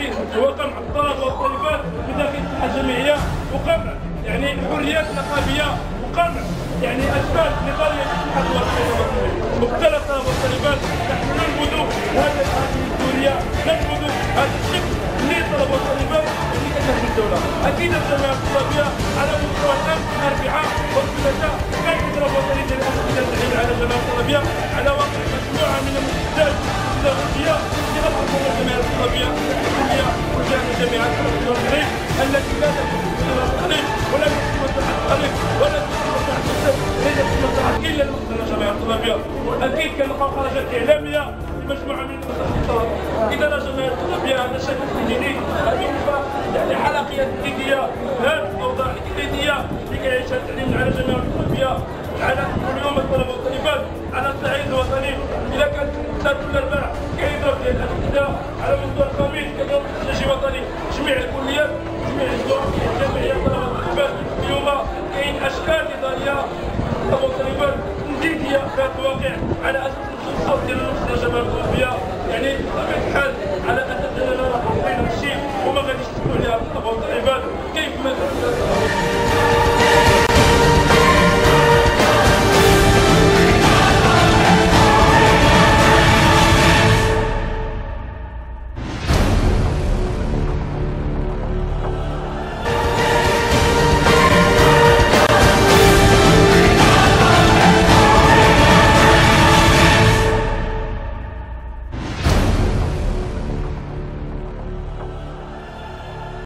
الاساسي هو قمع الطلبه والطالبات من داخل الساحه الجامعيه، وقمع يعني الحريات النقابيه، وقمع يعني اسباب نضاليه الاتحاد الوطني للمصريين. مختلف الطلبه والطالبات نحن ننبذ هذه الدستوريه، ننبذ هذا الشكل للطلبه والطالبات اللي كتهدم الدوله. اكيد الجماعه الطلابيه على مستوى الامس الاربعاء والثلاثاء كان الطلبه والطالبات التعليم على الجماعه الطلابيه على واقع مجموعه من المنتجات البيولوجيه لغرض الجماعه الطلابيه الحكوميه وجامعه المغرب التي لا تكون الطريق ولا تكون مصلحه الطريق ولا تكون مصلحه الشعب، ليس مصلحه الا المصلحه الجماعه الطلابيه. واكيد كنلقاو خرجات اعلاميه لمجموعه من المتخصصات. اذا الجماعه الطلابيه هذا الشكل الديني، هذه يعني حلقيات الدينيه، هذه الاوضاع الدينيه اللي كيعيشها التعليم على الجماعه الطلابيه على اليوم الطلبه والطالبات على الصعيد الوطني. اذا كان كل الاربعاء كيضرب ديال الاعتداء على مستوى الخميس كيضرب التسجيل الوطني جميع الكليات جميع الجامعيات الطلبه والطالبات. اليوم كاين اشكال نضاليه الطلبه والطالبات جديه في هذا الواقع على اساس الصوت ديال الجماعه الطلابيه، يعني بطبيعه الحال على